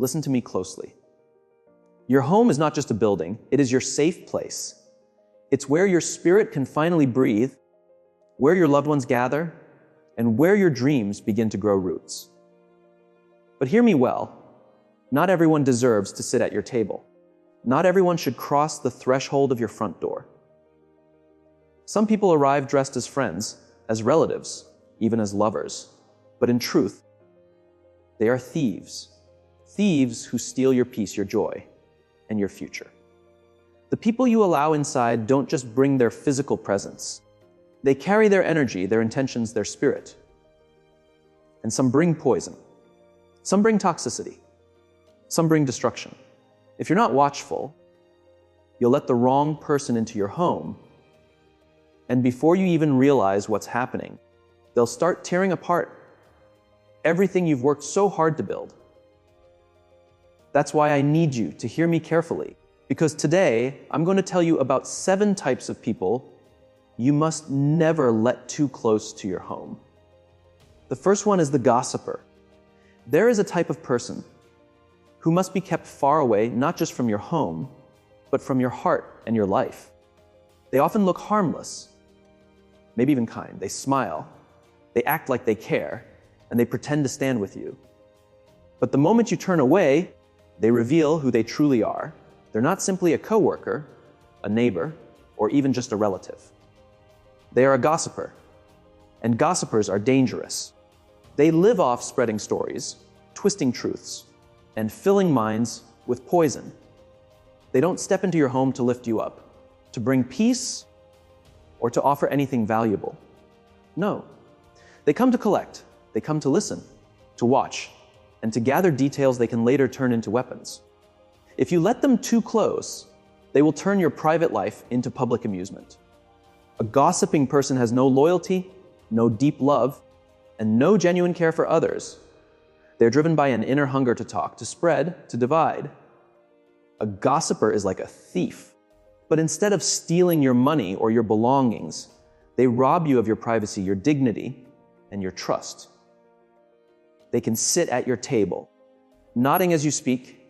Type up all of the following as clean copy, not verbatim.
listen to me closely. Your home is not just a building, it is your safe place. It's where your spirit can finally breathe, where your loved ones gather, and where your dreams begin to grow roots. But hear me well, not everyone deserves to sit at your table. Not everyone should cross the threshold of your front door. Some people arrive dressed as friends, as relatives, even as lovers. But in truth, they are thieves. Thieves who steal your peace, your joy, and your future. The people you allow inside don't just bring their physical presence. They carry their energy, their intentions, their spirit. And some bring poison. Some bring toxicity. Some bring destruction. If you're not watchful, you'll let the wrong person into your home, and before you even realize what's happening, they'll start tearing apart everything you've worked so hard to build. That's why I need you to hear me carefully, because today I'm going to tell you about 7 types of people you must never let too close to your home. The first one is the gossiper. There is a type of person who must be kept far away, not just from your home, but from your heart and your life. They often look harmless, maybe even kind. They smile, they act like they care, and they pretend to stand with you. But the moment you turn away, they reveal who they truly are. They're not simply a coworker, a neighbor, or even just a relative. They are a gossiper, and gossipers are dangerous. They live off spreading stories, twisting truths, and filling minds with poison. They don't step into your home to lift you up, to bring peace, or to offer anything valuable. No. They come to collect, they come to listen, to watch, and to gather details they can later turn into weapons. If you let them too close, they will turn your private life into public amusement. A gossiping person has no loyalty, no deep love, and no genuine care for others. They're driven by an inner hunger to talk, to spread, to divide. A gossiper is like a thief. But instead of stealing your money or your belongings, they rob you of your privacy, your dignity, and your trust. They can sit at your table, nodding as you speak,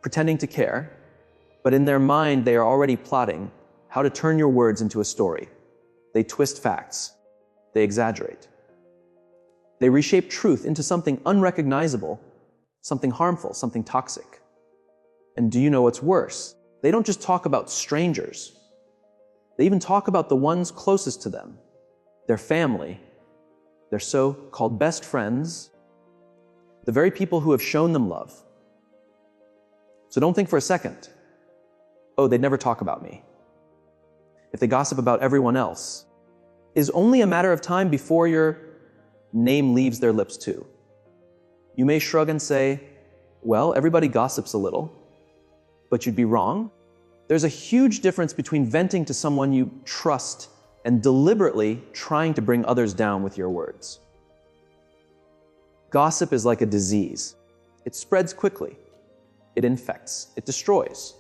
pretending to care, but in their mind they are already plotting how to turn your words into a story. They twist facts. They exaggerate. They reshape truth into something unrecognizable, something harmful, something toxic. And do you know what's worse? They don't just talk about strangers. They even talk about the ones closest to them, their family, their so-called best friends, the very people who have shown them love. So don't think for a second, oh, they'd never talk about me. If they gossip about everyone else, it's only a matter of time before your name leaves their lips too. You may shrug and say, well, everybody gossips a little, but you'd be wrong. There's a huge difference between venting to someone you trust and deliberately trying to bring others down with your words. Gossip is like a disease. It spreads quickly. It infects. It destroys.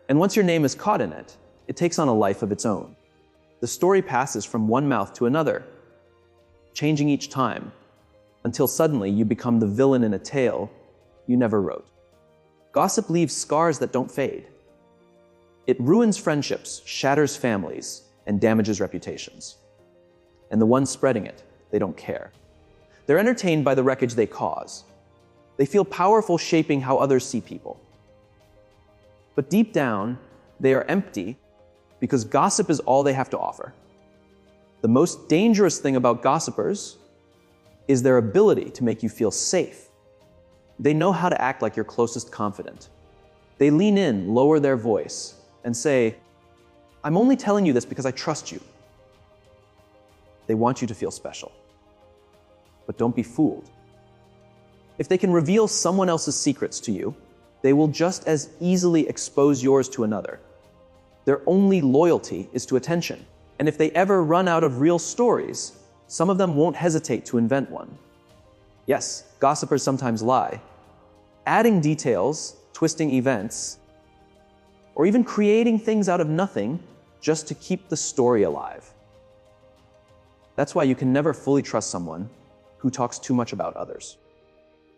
And once your name is caught in it, it takes on a life of its own. The story passes from one mouth to another, changing each time, until suddenly you become the villain in a tale you never wrote. Gossip leaves scars that don't fade. It ruins friendships, shatters families, and damages reputations. And the ones spreading it, they don't care. They're entertained by the wreckage they cause. They feel powerful shaping how others see people. But deep down, they are empty because gossip is all they have to offer. The most dangerous thing about gossipers is their ability to make you feel safe. They know how to act like your closest confidant. They lean in, lower their voice, and say, I'm only telling you this because I trust you. They want you to feel special. But don't be fooled. If they can reveal someone else's secrets to you, they will just as easily expose yours to another. Their only loyalty is to attention. And if they ever run out of real stories, some of them won't hesitate to invent one. Yes, gossipers sometimes lie, adding details, twisting events, or even creating things out of nothing just to keep the story alive. That's why you can never fully trust someone who talks too much about others.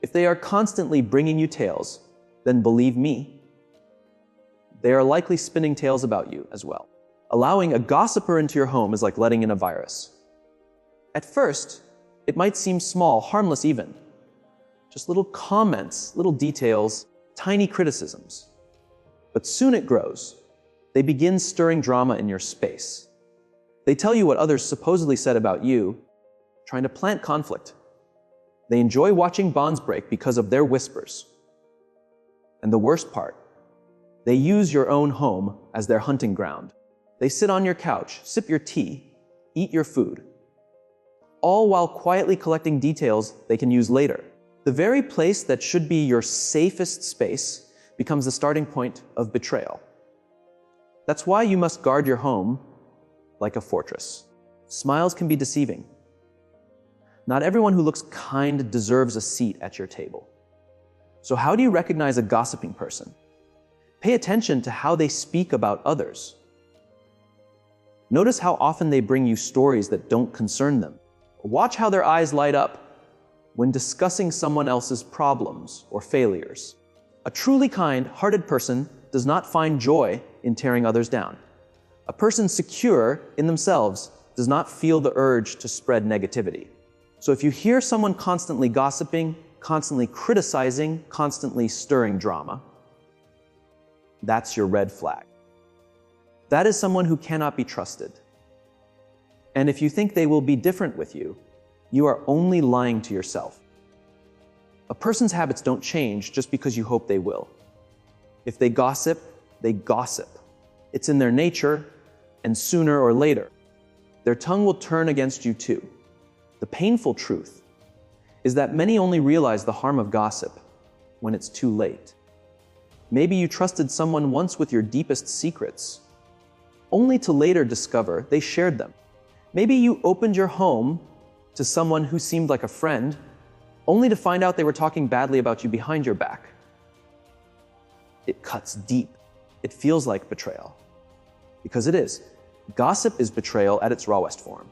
If they are constantly bringing you tales, then believe me, they are likely spinning tales about you as well. Allowing a gossiper into your home is like letting in a virus. At first, it might seem small, harmless even. Just little comments, little details, tiny criticisms. But soon it grows. They begin stirring drama in your space. They tell you what others supposedly said about you, trying to plant conflict. They enjoy watching bonds break because of their whispers. And the worst part, they use your own home as their hunting ground. They sit on your couch, sip your tea, eat your food, all while quietly collecting details they can use later. The very place that should be your safest space becomes the starting point of betrayal. That's why you must guard your home like a fortress. Smiles can be deceiving. Not everyone who looks kind deserves a seat at your table. So how do you recognize a gossiping person? Pay attention to how they speak about others. Notice how often they bring you stories that don't concern them. Watch how their eyes light up when discussing someone else's problems or failures. A truly kind-hearted person does not find joy in tearing others down. A person secure in themselves does not feel the urge to spread negativity. So if you hear someone constantly gossiping, constantly criticizing, constantly stirring drama, that's your red flag. That is someone who cannot be trusted. And if you think they will be different with you, you are only lying to yourself. A person's habits don't change just because you hope they will. If they gossip, they gossip. It's in their nature, and sooner or later, their tongue will turn against you too. The painful truth is that many only realize the harm of gossip when it's too late. Maybe you trusted someone once with your deepest secrets, only to later discover they shared them. Maybe you opened your home to someone who seemed like a friend, only to find out they were talking badly about you behind your back. It cuts deep. It feels like betrayal. Because it is. Gossip is betrayal at its rawest form.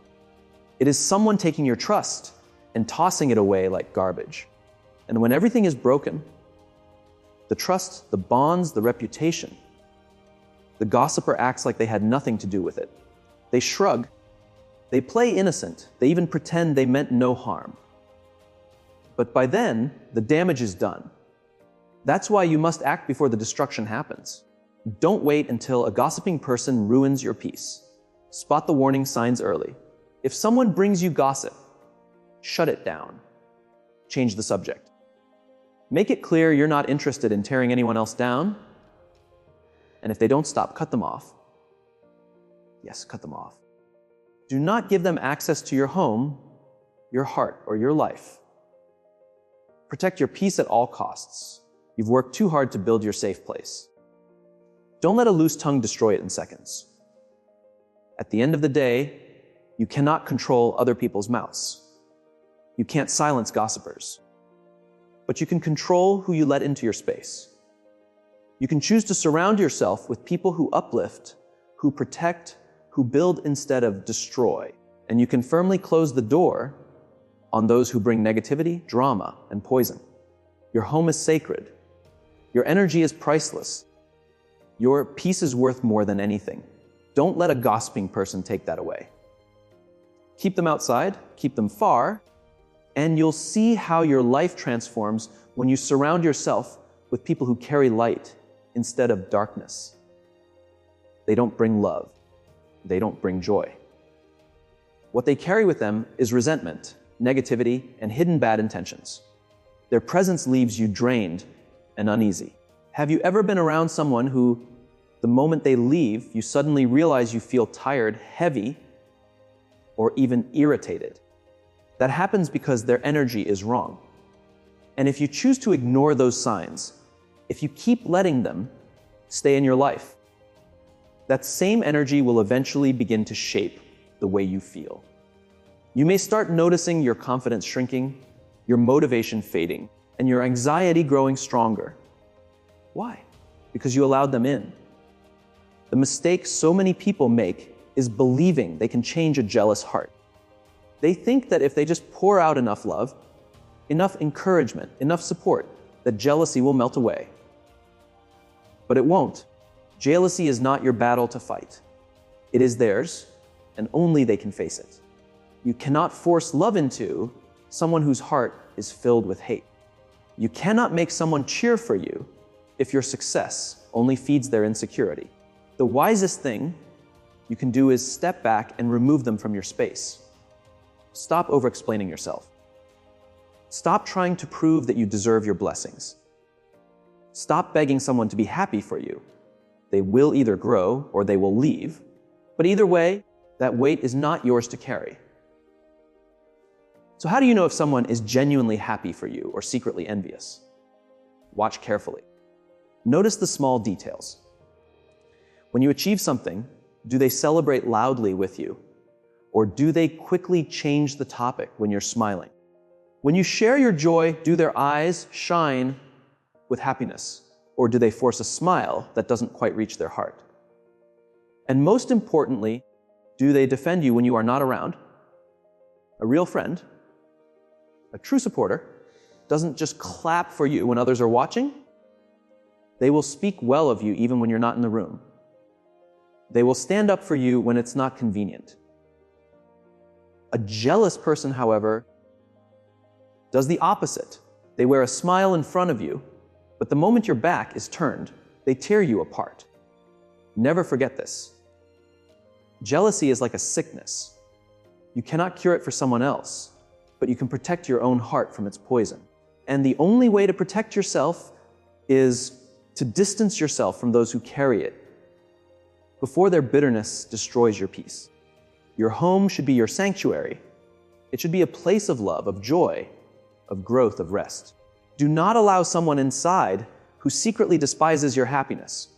It is someone taking your trust and tossing it away like garbage. And when everything is broken, the trust, the bonds, the reputation, the gossiper acts like they had nothing to do with it. They shrug. They play innocent. They even pretend they meant no harm. But by then, the damage is done. That's why you must act before the destruction happens. Don't wait until a gossiping person ruins your peace. Spot the warning signs early. If someone brings you gossip, shut it down. Change the subject. Make it clear you're not interested in tearing anyone else down. And if they don't stop, cut them off. Yes, cut them off. Do not give them access to your home, your heart, or your life. Protect your peace at all costs. You've worked too hard to build your safe place. Don't let a loose tongue destroy it in seconds. At the end of the day, you cannot control other people's mouths. You can't silence gossipers. But you can control who you let into your space. You can choose to surround yourself with people who uplift, who protect, who build instead of destroy. And you can firmly close the door on those who bring negativity, drama, and poison. Your home is sacred. Your energy is priceless. Your peace is worth more than anything. Don't let a gossiping person take that away. Keep them outside, keep them far, and you'll see how your life transforms when you surround yourself with people who carry light instead of darkness. They don't bring love. They don't bring joy. What they carry with them is resentment, negativity, and hidden bad intentions. Their presence leaves you drained and uneasy. Have you ever been around someone who, the moment they leave, you suddenly realize you feel tired, heavy, or even irritated? That happens because their energy is wrong. And if you choose to ignore those signs, if you keep letting them stay in your life, that same energy will eventually begin to shape the way you feel. You may start noticing your confidence shrinking, your motivation fading, and your anxiety growing stronger. Why? Because you allowed them in. The mistake so many people make is believing they can change a jealous heart. They think that if they just pour out enough love, enough encouragement, enough support that jealousy will melt away. But it won't. Jealousy is not your battle to fight. It is theirs, and only they can face it. You cannot force love into someone whose heart is filled with hate. You cannot make someone cheer for you if your success only feeds their insecurity. The wisest thing you can do is step back and remove them from your space. Stop over-explaining yourself. Stop trying to prove that you deserve your blessings. Stop begging someone to be happy for you. They will either grow or they will leave, but either way, that weight is not yours to carry. So how do you know if someone is genuinely happy for you or secretly envious? Watch carefully. Notice the small details. When you achieve something, do they celebrate loudly with you? Or do they quickly change the topic when you're smiling? When you share your joy, do their eyes shine with happiness? Or do they force a smile that doesn't quite reach their heart? And most importantly, do they defend you when you are not around? A real friend, a true supporter, doesn't just clap for you when others are watching. They will speak well of you even when you're not in the room. They will stand up for you when it's not convenient. A jealous person, however, does the opposite. They wear a smile in front of you, but the moment your back is turned, they tear you apart. Never forget this. Jealousy is like a sickness. You cannot cure it for someone else, but you can protect your own heart from its poison. And the only way to protect yourself is to distance yourself from those who carry it before their bitterness destroys your peace. Your home should be your sanctuary. It should be a place of love, of joy, of growth, of rest. Do not allow someone inside who secretly despises your happiness.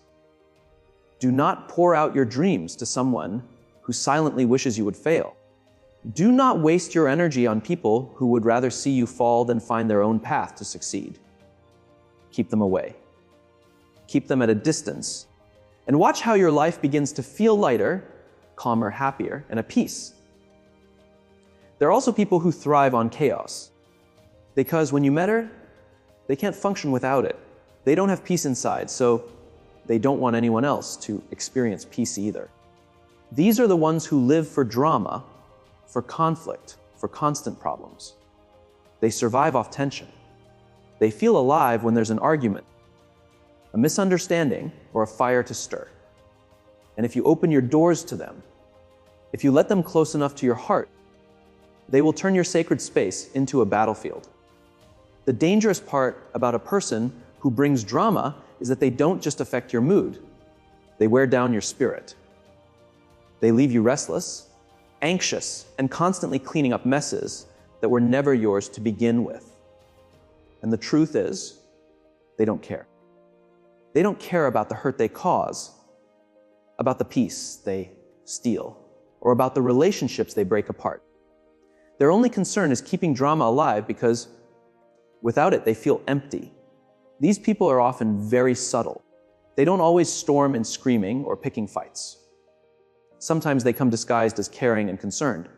Do not pour out your dreams to someone who silently wishes you would fail. Do not waste your energy on people who would rather see you fall than find their own path to succeed. Keep them away. Keep them at a distance, and watch how your life begins to feel lighter, calmer, happier, and at peace. There are also people who thrive on chaos, because when you matter, they can't function without it. They don't have peace inside, so they don't want anyone else to experience peace either. These are the ones who live for drama, for conflict, for constant problems. They survive off tension. They feel alive when there's an argument, a misunderstanding, or a fire to stir. And if you open your doors to them, if you let them close enough to your heart, they will turn your sacred space into a battlefield. The dangerous part about a person who brings drama is that they don't just affect your mood. They wear down your spirit. They leave you restless, anxious, and constantly cleaning up messes that were never yours to begin with. And the truth is, they don't care. They don't care about the hurt they cause, about the peace they steal, or about the relationships they break apart. Their only concern is keeping drama alive because without it, they feel empty. These people are often very subtle. They don't always storm in screaming or picking fights. Sometimes they come disguised as caring and concerned.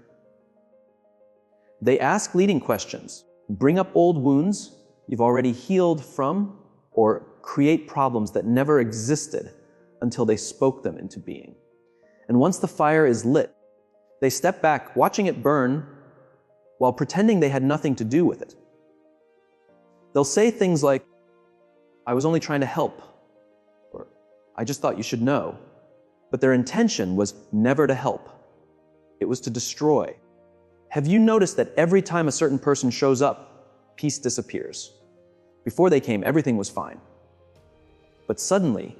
They ask leading questions, bring up old wounds you've already healed from, or create problems that never existed until they spoke them into being. And once the fire is lit, they step back, watching it burn, while pretending they had nothing to do with it. They'll say things like, "I was only trying to help," or "I just thought you should know." But their intention was never to help. It was to destroy. Have you noticed that every time a certain person shows up, peace disappears? Before they came, everything was fine. But suddenly,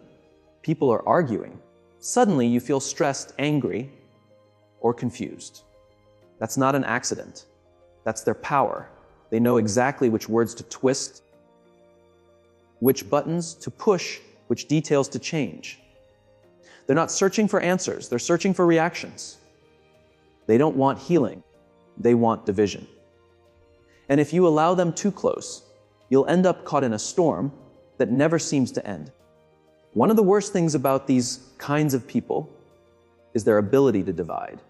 people are arguing. Suddenly, you feel stressed, angry, or confused. That's not an accident. That's their power. They know exactly which words to twist, which buttons to push, which details to change. They're not searching for answers. They're searching for reactions. They don't want healing. They want division. And if you allow them too close, you'll end up caught in a storm that never seems to end. One of the worst things about these kinds of people is their ability to divide.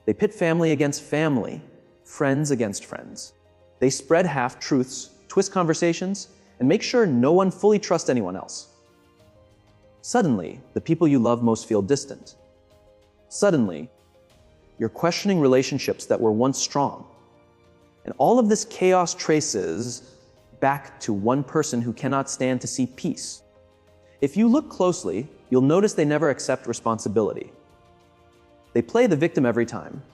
They pit family against family, friends against friends. They spread half-truths, twist conversations, and make sure no one fully trusts anyone else. Suddenly, the people you love most feel distant. Suddenly, you're questioning relationships that were once strong. And all of this chaos traces back to one person who cannot stand to see peace. If you look closely, you'll notice they never accept responsibility. They play the victim every time.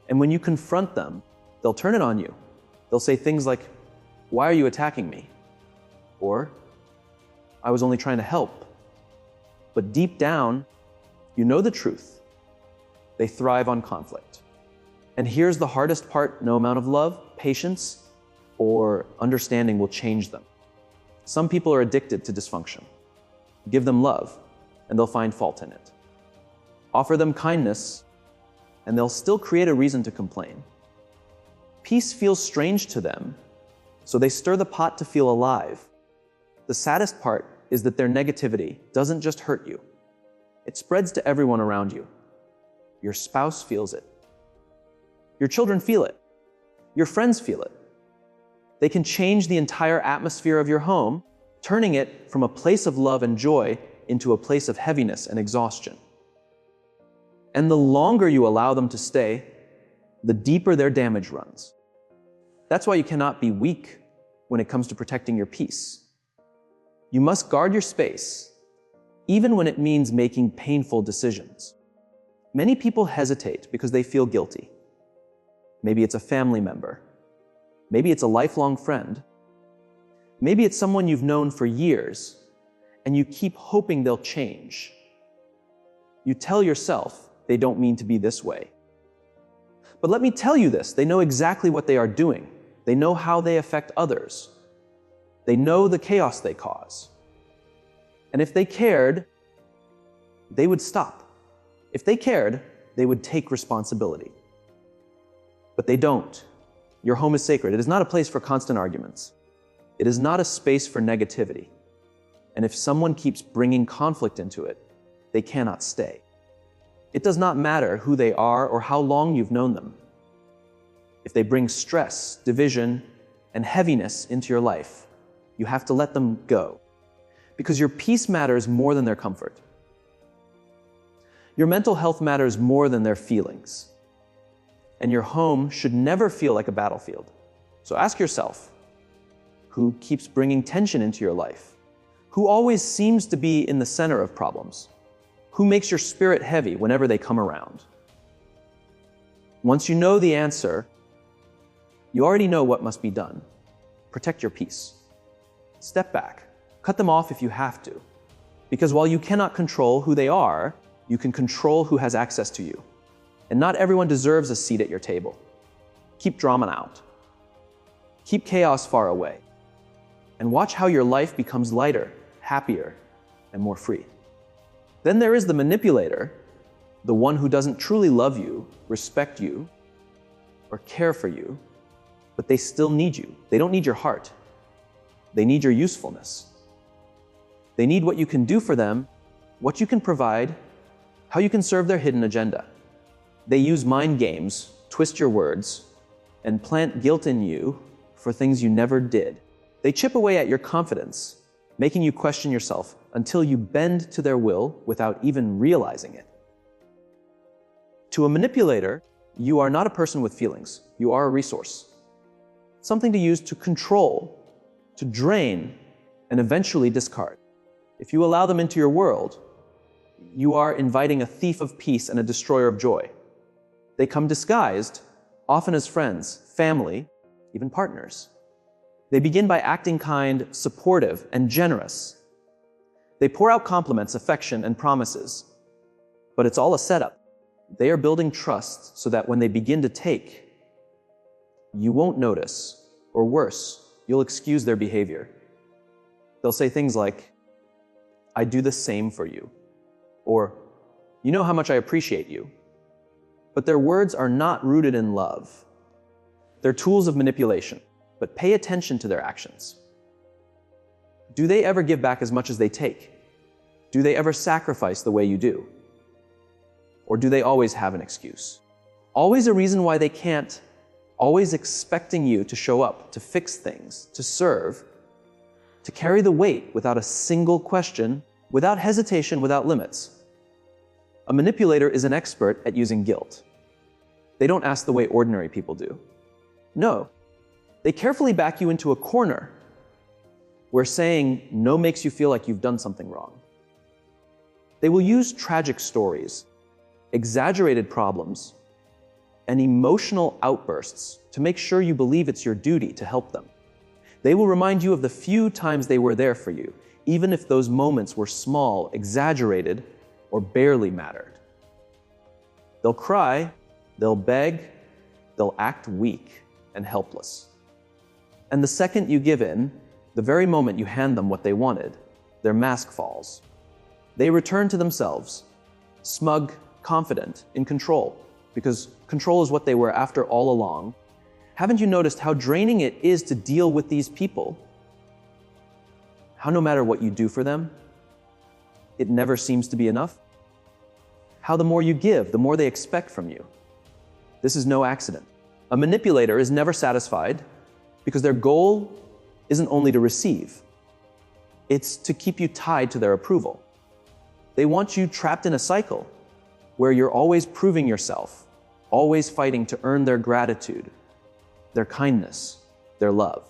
And when you confront them, they'll turn it on you. They'll say things like, "Why are you attacking me?" Or, "I was only trying to help." But deep down, you know the truth. They thrive on conflict. And here's the hardest part: no amount of love, patience, or understanding will change them. Some people are addicted to dysfunction. Give them love, and they'll find fault in it. Offer them kindness, and they'll still create a reason to complain. Peace feels strange to them, so they stir the pot to feel alive. The saddest part is that their negativity doesn't just hurt you. It spreads to everyone around you. Your spouse feels it. Your children feel it. Your friends feel it. They can change the entire atmosphere of your home, turning it from a place of love and joy into a place of heaviness and exhaustion. And the longer you allow them to stay, the deeper their damage runs. That's why you cannot be weak when it comes to protecting your peace. You must guard your space, even when it means making painful decisions. Many people hesitate because they feel guilty. Maybe it's a family member. Maybe it's a lifelong friend. Maybe it's someone you've known for years, and you keep hoping they'll change. You tell yourself they don't mean to be this way. But let me tell you this, they know exactly what they are doing. They know how they affect others. They know the chaos they cause. And if they cared, they would stop. If they cared, they would take responsibility. But they don't. Your home is sacred. It is not a place for constant arguments. It is not a space for negativity. And if someone keeps bringing conflict into it, they cannot stay. It does not matter who they are or how long you've known them. If they bring stress, division, and heaviness into your life, you have to let them go, because your peace matters more than their comfort. Your mental health matters more than their feelings. And your home should never feel like a battlefield. So ask yourself, who keeps bringing tension into your life? Who always seems to be in the center of problems? Who makes your spirit heavy whenever they come around? Once you know the answer, you already know what must be done. Protect your peace. Step back. Cut them off if you have to. Because while you cannot control who they are, you can control who has access to you. And not everyone deserves a seat at your table. Keep drama out. Keep chaos far away. And watch how your life becomes lighter, happier, and more free. Then there is the manipulator, the one who doesn't truly love you, respect you, or care for you, but they still need you. They don't need your heart. They need your usefulness. They need what you can do for them, what you can provide, how you can serve their hidden agenda. They use mind games, twist your words, and plant guilt in you for things you never did. They chip away at your confidence, making you question yourself until you bend to their will without even realizing it. To a manipulator, you are not a person with feelings. You are a resource. Something to use to control, to drain, and eventually discard. If you allow them into your world, you are inviting a thief of peace and a destroyer of joy. They come disguised, often as friends, family, even partners. They begin by acting kind, supportive, and generous. They pour out compliments, affection, and promises. But it's all a setup. They are building trust so that when they begin to take, you won't notice, or worse, you'll excuse their behavior. They'll say things like, "I do the same for you," or "You know how much I appreciate you." But their words are not rooted in love. They're tools of manipulation, but pay attention to their actions. Do they ever give back as much as they take? Do they ever sacrifice the way you do? Or do they always have an excuse? Always a reason why they can't always expecting you to show up, to fix things, to serve, to carry the weight without a single question, without hesitation, without limits. A manipulator is an expert at using guilt. They don't ask the way ordinary people do. No, they carefully back you into a corner where saying no makes you feel like you've done something wrong. They will use tragic stories, exaggerated problems, and emotional outbursts to make sure you believe it's your duty to help them. They will remind you of the few times they were there for you, even if those moments were small, exaggerated, or barely mattered. They'll cry, they'll beg, they'll act weak and helpless. And the second you give in, the very moment you hand them what they wanted, their mask falls. They return to themselves, smug, confident, in control, because control is what they were after all along. Haven't you noticed how draining it is to deal with these people? How no matter what you do for them, it never seems to be enough? How the more you give, the more they expect from you. This is no accident. A manipulator is never satisfied because their goal isn't only to receive, it's to keep you tied to their approval. They want you trapped in a cycle where you're always proving yourself, always fighting to earn their gratitude, their kindness, their love.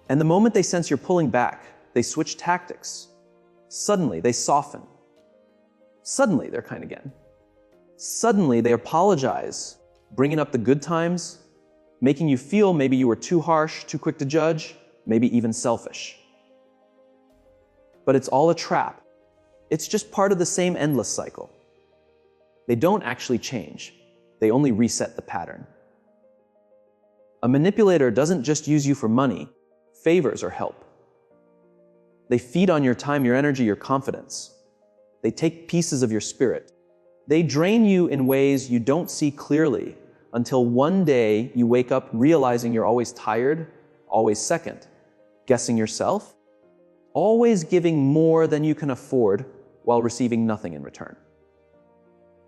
And the moment they sense you're pulling back, they switch tactics. Suddenly, they soften. Suddenly, they're kind again. Suddenly, they apologize, bringing up the good times, making you feel maybe you were too harsh, too quick to judge, maybe even selfish. But it's all a trap. It's just part of the same endless cycle. They don't actually change. They only reset the pattern. A manipulator doesn't just use you for money, favors, or help. They feed on your time, your energy, your confidence. They take pieces of your spirit. They drain you in ways you don't see clearly until one day you wake up realizing you're always tired, always second, guessing yourself, always giving more than you can afford while receiving nothing in return.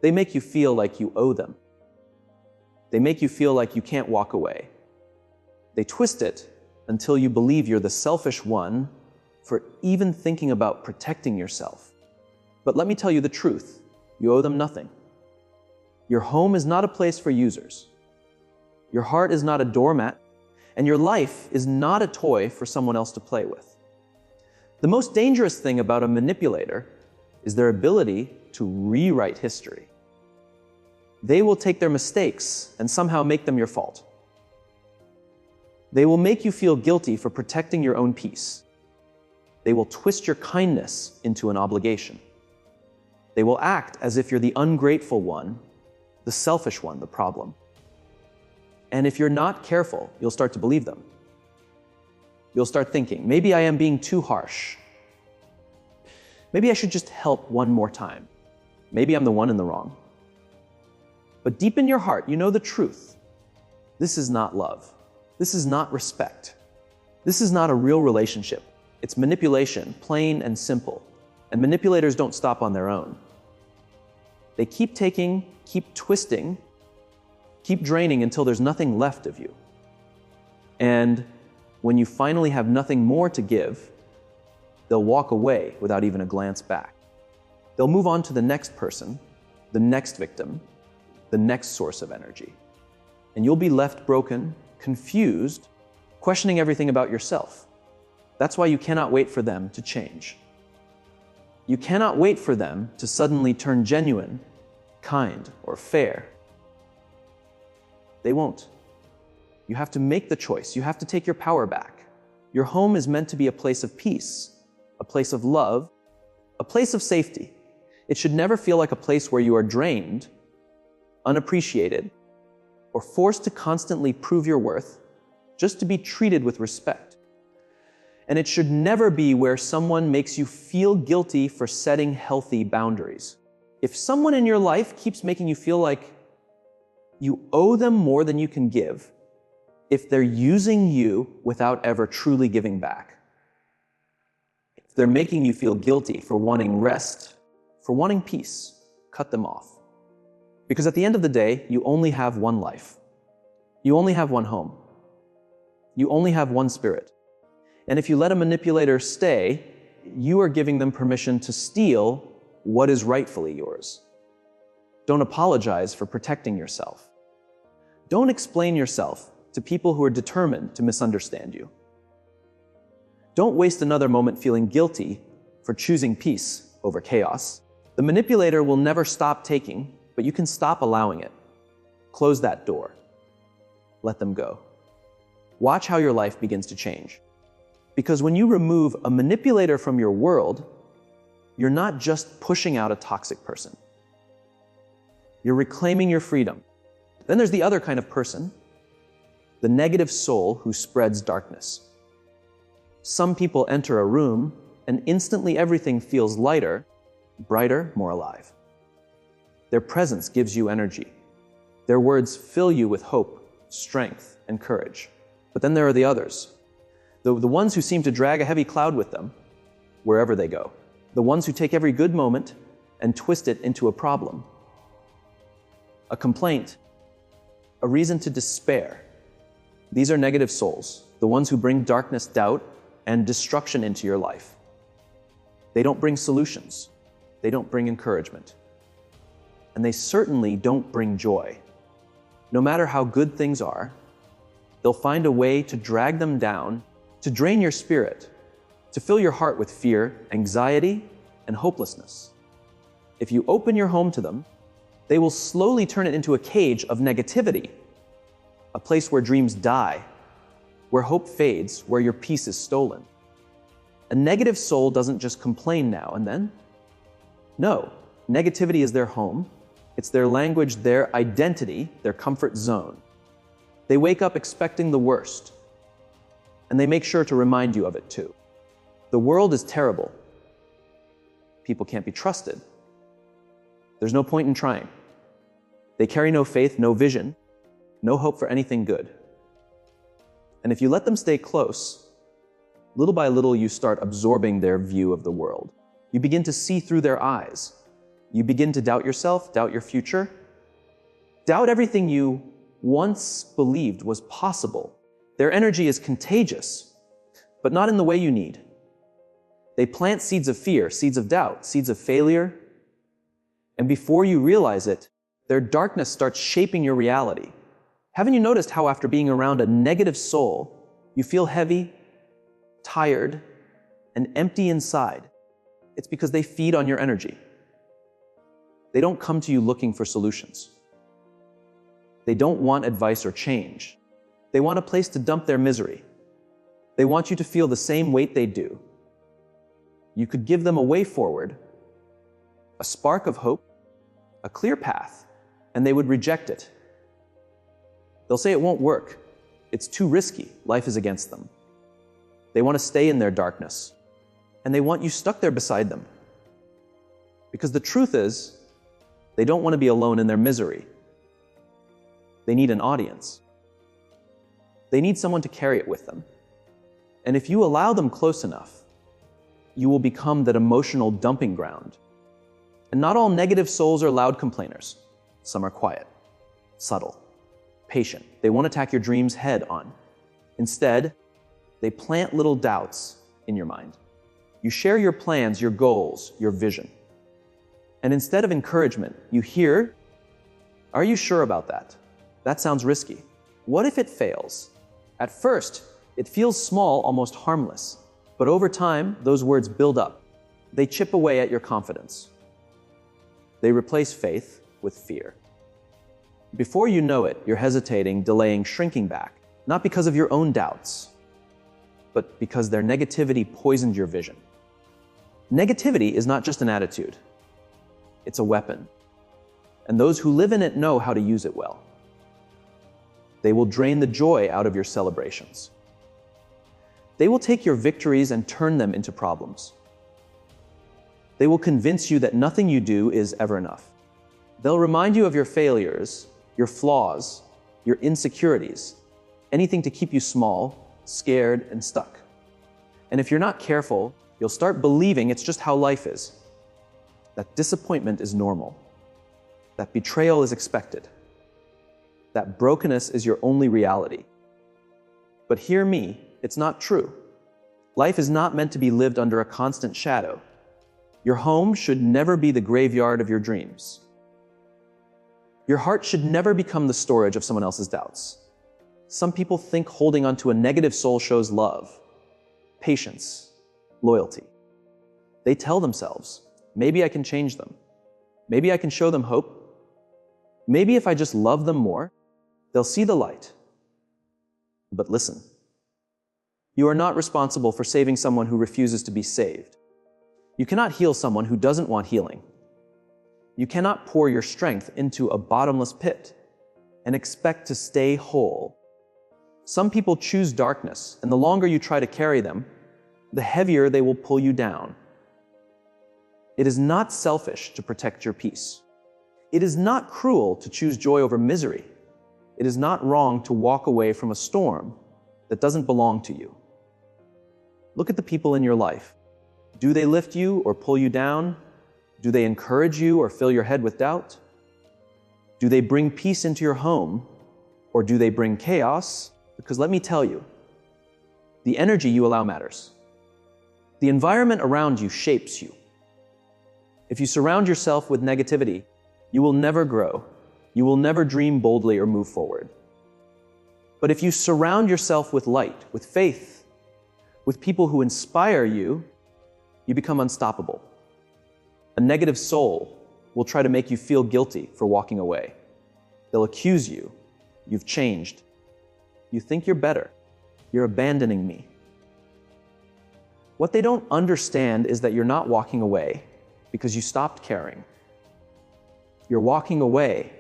They make you feel like you owe them. They make you feel like you can't walk away. They twist it until you believe you're the selfish one for even thinking about protecting yourself. But let me tell you the truth, you owe them nothing. Your home is not a place for users. Your heart is not a doormat, and your life is not a toy for someone else to play with. The most dangerous thing about a manipulator is their ability to rewrite history. They will take their mistakes and somehow make them your fault. They will make you feel guilty for protecting your own peace. They will twist your kindness into an obligation. They will act as if you're the ungrateful one, the selfish one, the problem. And if you're not careful, you'll start to believe them. You'll start thinking, maybe I am being too harsh. Maybe I should just help one more time. Maybe I'm the one in the wrong. But deep in your heart, you know the truth. This is not love. This is not respect. This is not a real relationship. It's manipulation, plain and simple. And manipulators don't stop on their own. They keep taking, keep twisting, keep draining until there's nothing left of you. And when you finally have nothing more to give, they'll walk away without even a glance back. They'll move on to the next person, the next victim, the next source of energy. And you'll be left broken, confused, questioning everything about yourself. That's why you cannot wait for them to change. You cannot wait for them to suddenly turn genuine, kind, or fair. They won't. You have to make the choice. You have to take your power back. Your home is meant to be a place of peace, a place of love, a place of safety. It should never feel like a place where you are drained, unappreciated, or forced to constantly prove your worth just to be treated with respect. And it should never be where someone makes you feel guilty for setting healthy boundaries. If someone in your life keeps making you feel like you owe them more than you can give, if they're using you without ever truly giving back, if they're making you feel guilty for wanting rest, for wanting peace, cut them off. Because at the end of the day, you only have one life. You only have one home. You only have one spirit. And if you let a manipulator stay, you are giving them permission to steal what is rightfully yours. Don't apologize for protecting yourself. Don't explain yourself to people who are determined to misunderstand you. Don't waste another moment feeling guilty for choosing peace over chaos. The manipulator will never stop taking, but you can stop allowing it. Close that door. Let them go. Watch how your life begins to change. Because when you remove a manipulator from your world, you're not just pushing out a toxic person. You're reclaiming your freedom. Then there's the other kind of person, the negative soul who spreads darkness. Some people enter a room and instantly everything feels lighter, brighter, more alive. Their presence gives you energy. Their words fill you with hope, strength, and courage. But then there are the others, the ones who seem to drag a heavy cloud with them wherever they go. The ones who take every good moment and twist it into a problem, a complaint, a reason to despair. These are negative souls, the ones who bring darkness, doubt, and destruction into your life. They don't bring solutions. They don't bring encouragement. And they certainly don't bring joy. No matter how good things are, they'll find a way to drag them down, to drain your spirit, to fill your heart with fear, anxiety, and hopelessness. If you open your home to them, they will slowly turn it into a cage of negativity, a place where dreams die, where hope fades, where your peace is stolen. A negative soul doesn't just complain now and then. No, negativity is their home. It's their language, their identity, their comfort zone. They wake up expecting the worst, and they make sure to remind you of it too. The world is terrible. People can't be trusted. There's no point in trying. They carry no faith, no vision, no hope for anything good. And if you let them stay close, little by little you start absorbing their view of the world. You begin to see through their eyes. You begin to doubt yourself, doubt your future, doubt everything you once believed was possible. Their energy is contagious, but not in the way you need. They plant seeds of fear, seeds of doubt, seeds of failure, and before you realize it, their darkness starts shaping your reality. Haven't you noticed how after being around a negative soul, you feel heavy, tired, and empty inside? It's because they feed on your energy. They don't come to you looking for solutions. They don't want advice or change. They want a place to dump their misery. They want you to feel the same weight they do. You could give them a way forward, a spark of hope, a clear path, and they would reject it. They'll say it won't work. It's too risky. Life is against them. They want to stay in their darkness, and they want you stuck there beside them. Because the truth is, they don't want to be alone in their misery. They need an audience. They need someone to carry it with them. And if you allow them close enough, you will become that emotional dumping ground. And not all negative souls are loud complainers. Some are quiet, subtle, patient. They won't attack your dreams head on. Instead, they plant little doubts in your mind. You share your plans, your goals, your vision. And instead of encouragement, you hear, "Are you sure about that? That sounds risky. What if it fails?" At first, it feels small, almost harmless. But over time, those words build up. They chip away at your confidence. They replace faith with fear. Before you know it, you're hesitating, delaying, shrinking back, not because of your own doubts, but because their negativity poisoned your vision. Negativity is not just an attitude. It's a weapon. And those who live in it know how to use it well. They will drain the joy out of your celebrations. They will take your victories and turn them into problems. They will convince you that nothing you do is ever enough. They'll remind you of your failures, your flaws, your insecurities, anything to keep you small, scared, and stuck. And if you're not careful, you'll start believing it's just how life is. That disappointment is normal. That betrayal is expected. that brokenness is your only reality. But hear me, it's not true. Life is not meant to be lived under a constant shadow. Your home should never be the graveyard of your dreams. Your heart should never become the storage of someone else's doubts. Some people think holding onto a negative soul shows love, patience, loyalty. They tell themselves, maybe I can change them. Maybe I can show them hope. Maybe if I just love them more, they'll see the light. But listen, you are not responsible for saving someone who refuses to be saved. You cannot heal someone who doesn't want healing. You cannot pour your strength into a bottomless pit and expect to stay whole. Some people choose darkness, and the longer you try to carry them, the heavier they will pull you down. It is not selfish to protect your peace. It is not cruel to choose joy over misery. It is not wrong to walk away from a storm that doesn't belong to you. Look at the people in your life. Do they lift you or pull you down? Do they encourage you or fill your head with doubt? Do they bring peace into your home, or do they bring chaos? Because let me tell you, the energy you allow matters. The environment around you shapes you. If you surround yourself with negativity, you will never grow. You will never dream boldly or move forward. But if you surround yourself with light, with faith, with people who inspire you, you become unstoppable. A negative soul will try to make you feel guilty for walking away. They'll accuse you. You've changed. You think you're better. You're abandoning me. What they don't understand is that you're not walking away because you stopped caring. You're walking away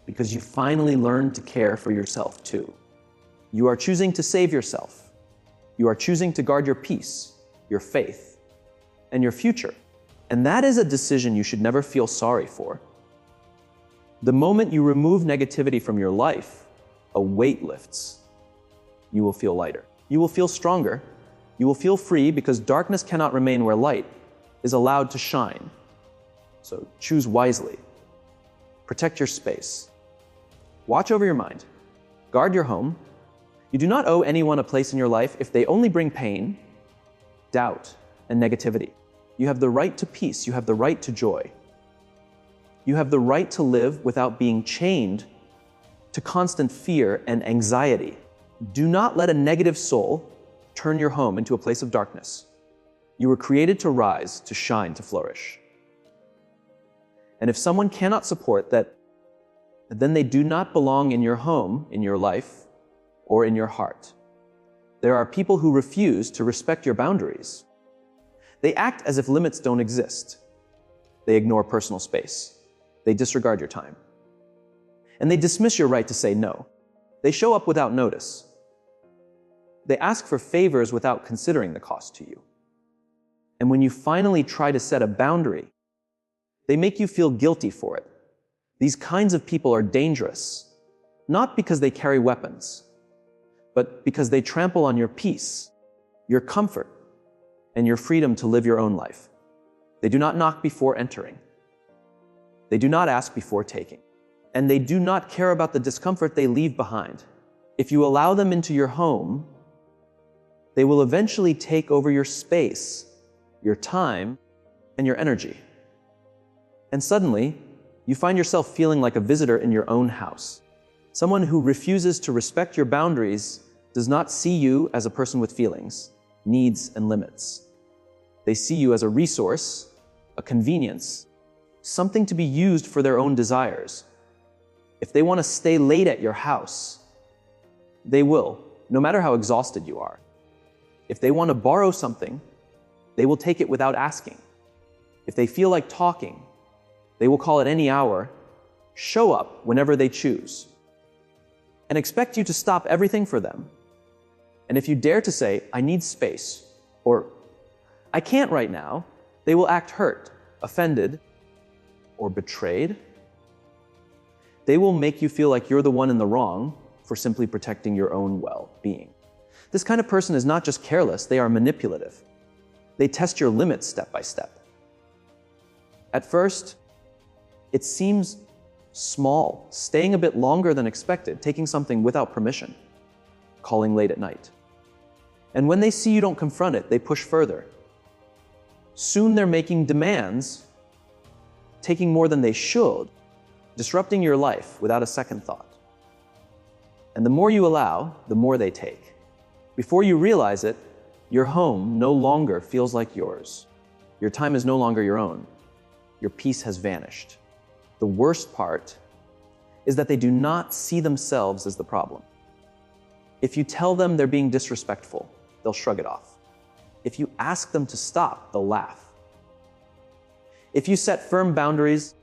because you finally learned to care for yourself too. You are choosing to save yourself. You are choosing to guard your peace, your faith, and your future. And that is a decision you should never feel sorry for. The moment you remove negativity from your life, a weight lifts. You will feel lighter. You will feel stronger. You will feel free because darkness cannot remain where light is allowed to shine. So choose wisely. Protect your space. Watch over your mind. Guard your home. You do not owe anyone a place in your life if they only bring pain, doubt, and negativity. You have the right to peace. You have the right to joy. You have the right to live without being chained to constant fear and anxiety. Do not let a negative soul turn your home into a place of darkness. You were created to rise, to shine, to flourish. And if someone cannot support that, then they do not belong in your home, in your life, or in your heart. There are people who refuse to respect your boundaries. They act as if limits don't exist. They ignore personal space. They disregard your time. And they dismiss your right to say no. They show up without notice. They ask for favors without considering the cost to you. And when you finally try to set a boundary, they make you feel guilty for it. These kinds of people are dangerous, not because they carry weapons, but because they trample on your peace, your comfort, and your freedom to live your own life. They do not knock before entering. They do not ask before taking. And they do not care about the discomfort they leave behind. If you allow them into your home, they will eventually take over your space, your time, and your energy. And suddenly, you find yourself feeling like a visitor in your own house. Someone who refuses to respect your boundaries does not see you as a person with feelings, needs, and limits. They see you as a resource, a convenience, something to be used for their own desires. If they want to stay late at your house, they will, no matter how exhausted you are. If they want to borrow something, they will take it without asking. If they feel like talking, they will call at any hour, show up whenever they choose, and expect you to stop everything for them. And if you dare to say, I need space, or I can't right now, they will act hurt, offended, or betrayed. They will make you feel like you're the one in the wrong for simply protecting your own well-being. This kind of person is not just careless, they are manipulative. They test your limits step by step. At first, it seems small, staying a bit longer than expected, taking something without permission, calling late at night. And when they see you don't confront it, they push further. Soon they're making demands, taking more than they should, disrupting your life without a second thought. And the more you allow, the more they take. Before you realize it, your home no longer feels like yours. Your time is no longer your own. Your peace has vanished. The worst part is that they do not see themselves as the problem. If you tell them they're being disrespectful, they'll shrug it off. If you ask them to stop, they'll laugh. If you set firm boundaries,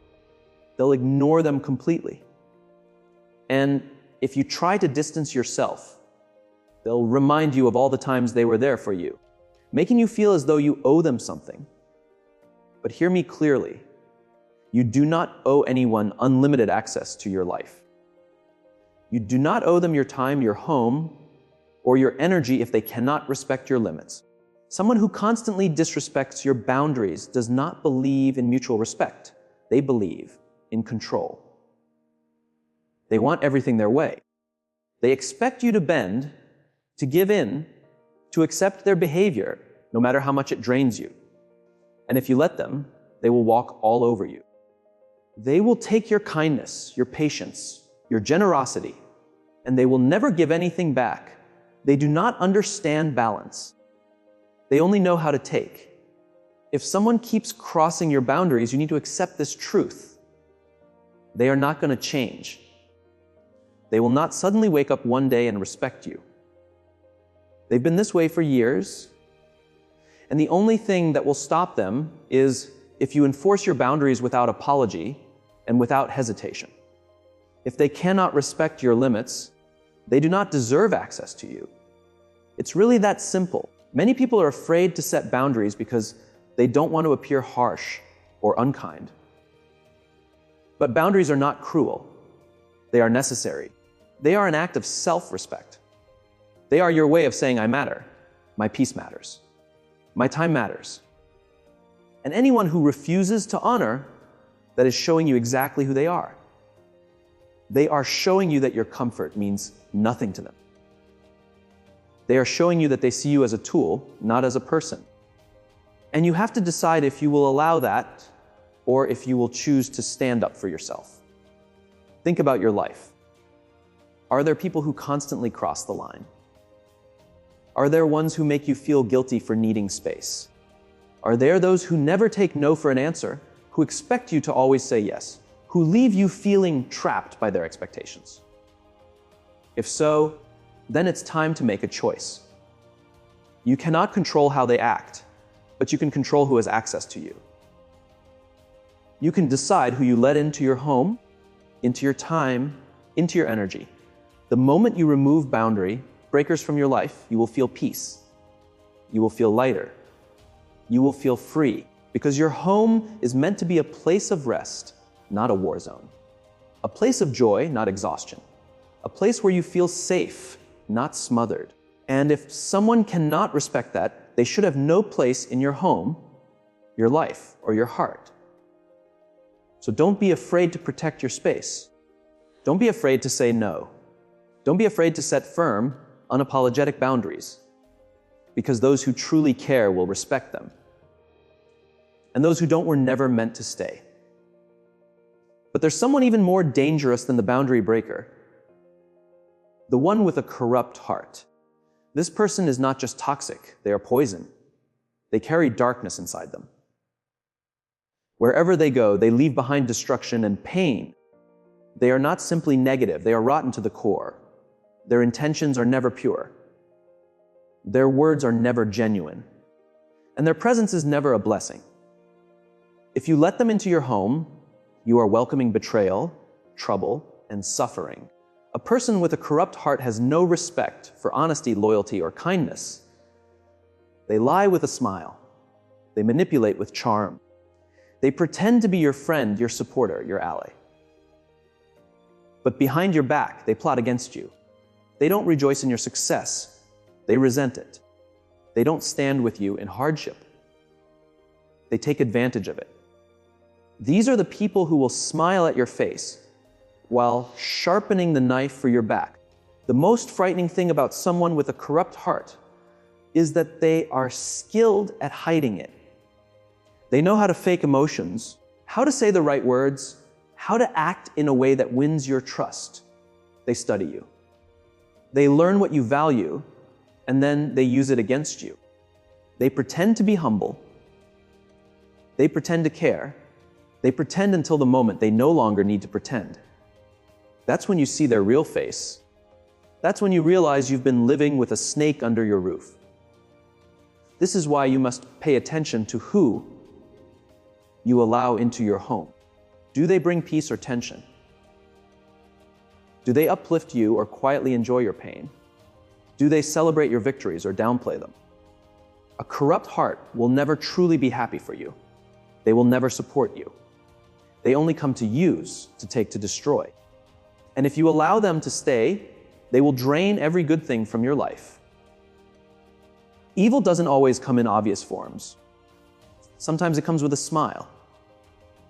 they'll ignore them completely. And if you try to distance yourself, they'll remind you of all the times they were there for you, making you feel as though you owe them something. But hear me clearly. You do not owe anyone unlimited access to your life. You do not owe them your time, your home, or your energy if they cannot respect your limits. Someone who constantly disrespects your boundaries does not believe in mutual respect. They believe in control. They want everything their way. They expect you to bend, to give in, to accept their behavior, no matter how much it drains you. And if you let them, they will walk all over you. They will take your kindness, your patience, your generosity, and they will never give anything back. They do not understand balance. They only know how to take. If someone keeps crossing your boundaries, you need to accept this truth. They are not going to change. They will not suddenly wake up one day and respect you. They've been this way for years, and the only thing that will stop them is if you enforce your boundaries without apology and without hesitation. If they cannot respect your limits, they do not deserve access to you. It's really that simple. Many people are afraid to set boundaries because they don't want to appear harsh or unkind. But boundaries are not cruel. They are necessary. They are an act of self-respect. They are your way of saying, I matter. My peace matters. My time matters. And anyone who refuses to honor that is showing you exactly who they are. They are showing you that your comfort means nothing to them. They are showing you that they see you as a tool, not as a person. And you have to decide if you will allow that or if you will choose to stand up for yourself. Think about your life. Are there people who constantly cross the line? Are there ones who make you feel guilty for needing space? Are there those who never take no for an answer, who expect you to always say yes, who leave you feeling trapped by their expectations? If so, then it's time to make a choice. You cannot control how they act, but you can control who has access to you. You can decide who you let into your home, into your time, into your energy. The moment you remove boundary breakers from your life, you will feel peace. You will feel lighter. You will feel free, because your home is meant to be a place of rest, not a war zone. A place of joy, not exhaustion. A place where you feel safe, not smothered. And if someone cannot respect that, they should have no place in your home, your life, or your heart. So don't be afraid to protect your space. Don't be afraid to say no. Don't be afraid to set firm, unapologetic boundaries, because those who truly care will respect them. And those who don't were never meant to stay. But there's someone even more dangerous than the boundary breaker. The one with a corrupt heart. This person is not just toxic, they are poison. They carry darkness inside them. Wherever they go, they leave behind destruction and pain. They are not simply negative, they are rotten to the core. Their intentions are never pure. Their words are never genuine. And their presence is never a blessing. If you let them into your home, you are welcoming betrayal, trouble, and suffering. A person with a corrupt heart has no respect for honesty, loyalty, or kindness. They lie with a smile. They manipulate with charm. They pretend to be your friend, your supporter, your ally. But behind your back, they plot against you. They don't rejoice in your success. They resent it. They don't stand with you in hardship. They take advantage of it. These are the people who will smile at your face, while sharpening the knife for your back. The most frightening thing about someone with a corrupt heart is that they are skilled at hiding it. They know how to fake emotions, how to say the right words, how to act in a way that wins your trust. They study you. They learn what you value, and then they use it against you. They pretend to be humble. They pretend to care. They pretend until the moment they no longer need to pretend. That's when you see their real face. That's when you realize you've been living with a snake under your roof. This is why you must pay attention to who you allow into your home. Do they bring peace or tension? Do they uplift you or quietly enjoy your pain? Do they celebrate your victories or downplay them? A corrupt heart will never truly be happy for you. They will never support you. They only come to use, to take, to destroy. And if you allow them to stay, they will drain every good thing from your life. Evil doesn't always come in obvious forms. Sometimes it comes with a smile.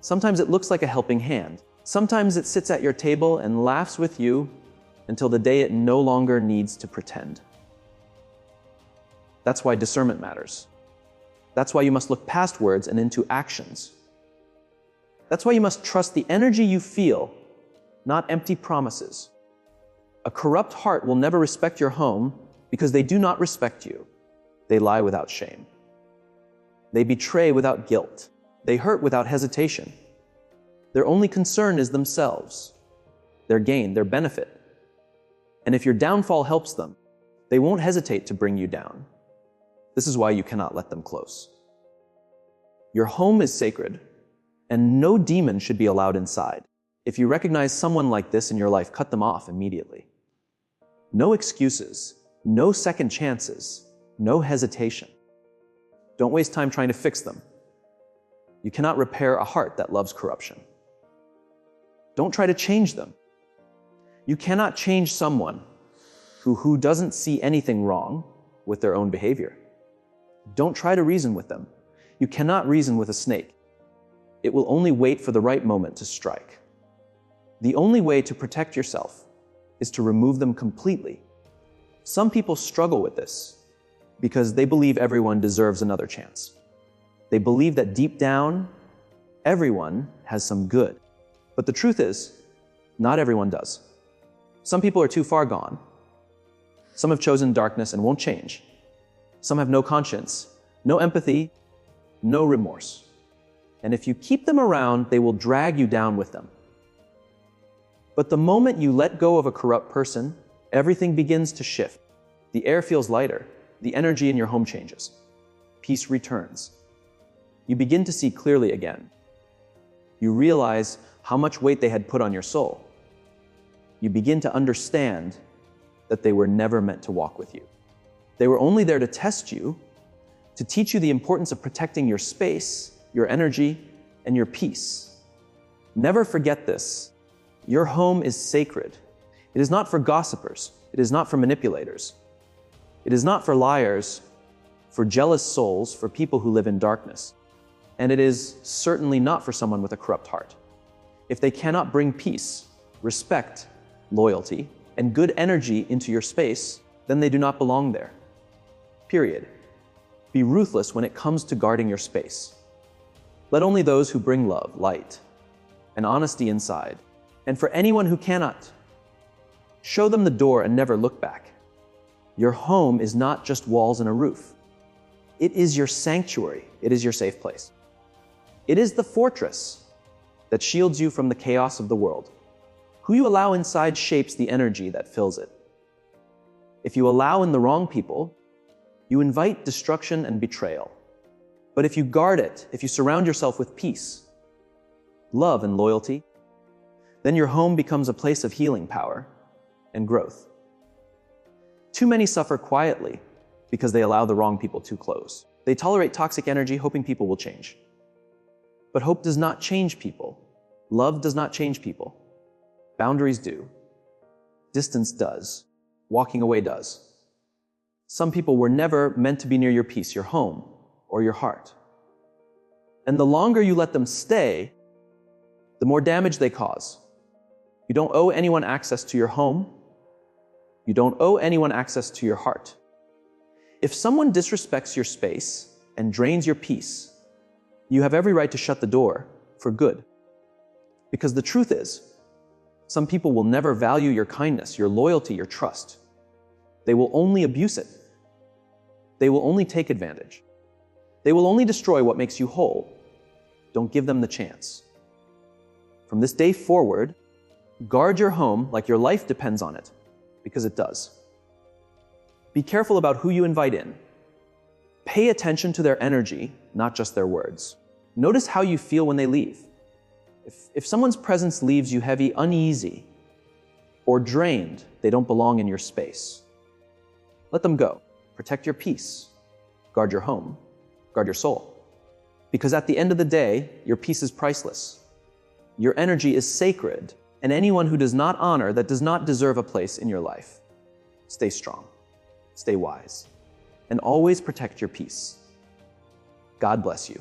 Sometimes it looks like a helping hand. Sometimes it sits at your table and laughs with you until the day it no longer needs to pretend. That's why discernment matters. That's why you must look past words and into actions. That's why you must trust the energy you feel, not empty promises. A corrupt heart will never respect your home because they do not respect you. They lie without shame. They betray without guilt. They hurt without hesitation. Their only concern is themselves, their gain, their benefit. And if your downfall helps them, they won't hesitate to bring you down. This is why you cannot let them close. Your home is sacred, and no demon should be allowed inside. If you recognize someone like this in your life, cut them off immediately. No excuses, no second chances, no hesitation. Don't waste time trying to fix them. You cannot repair a heart that loves corruption. Don't try to change them. You cannot change someone who doesn't see anything wrong with their own behavior. Don't try to reason with them. You cannot reason with a snake. It will only wait for the right moment to strike. The only way to protect yourself is to remove them completely. Some people struggle with this because they believe everyone deserves another chance. They believe that deep down, everyone has some good. But the truth is, not everyone does. Some people are too far gone. Some have chosen darkness and won't change. Some have no conscience, no empathy, no remorse. And if you keep them around, they will drag you down with them. But the moment you let go of a corrupt person, everything begins to shift. The air feels lighter. The energy in your home changes. Peace returns. You begin to see clearly again. You realize how much weight they had put on your soul. You begin to understand that they were never meant to walk with you. They were only there to test you, to teach you the importance of protecting your space, your energy, and your peace. Never forget this. Your home is sacred. It is not for gossipers. It is not for manipulators. It is not for liars, for jealous souls, for people who live in darkness. And it is certainly not for someone with a corrupt heart. If they cannot bring peace, respect, loyalty, and good energy into your space, then they do not belong there. Period. Be ruthless when it comes to guarding your space. Let only those who bring love, light, and honesty inside. And for anyone who cannot, show them the door and never look back. Your home is not just walls and a roof. It is your sanctuary. It is your safe place. It is the fortress that shields you from the chaos of the world. Who you allow inside shapes the energy that fills it. If you allow in the wrong people, you invite destruction and betrayal. But if you guard it, if you surround yourself with peace, love, and loyalty, then your home becomes a place of healing power and growth. Too many suffer quietly because they allow the wrong people too close. They tolerate toxic energy, hoping people will change. But hope does not change people. Love does not change people. Boundaries do. Distance does. Walking away does. Some people were never meant to be near your peace, your home, or your heart. And the longer you let them stay, the more damage they cause. You don't owe anyone access to your home. You don't owe anyone access to your heart. If someone disrespects your space and drains your peace, you have every right to shut the door for good. Because the truth is, some people will never value your kindness, your loyalty, your trust. They will only abuse it. They will only take advantage. They will only destroy what makes you whole. Don't give them the chance. From this day forward, guard your home like your life depends on it, because it does. Be careful about who you invite in. Pay attention to their energy, not just their words. Notice how you feel when they leave. If someone's presence leaves you heavy, uneasy, or drained, they don't belong in your space. Let them go. Protect your peace. Guard your home. Guard your soul. Because at the end of the day, your peace is priceless. Your energy is sacred, and anyone who does not honor that does not deserve a place in your life. Stay strong. Stay wise. And always protect your peace. God bless you.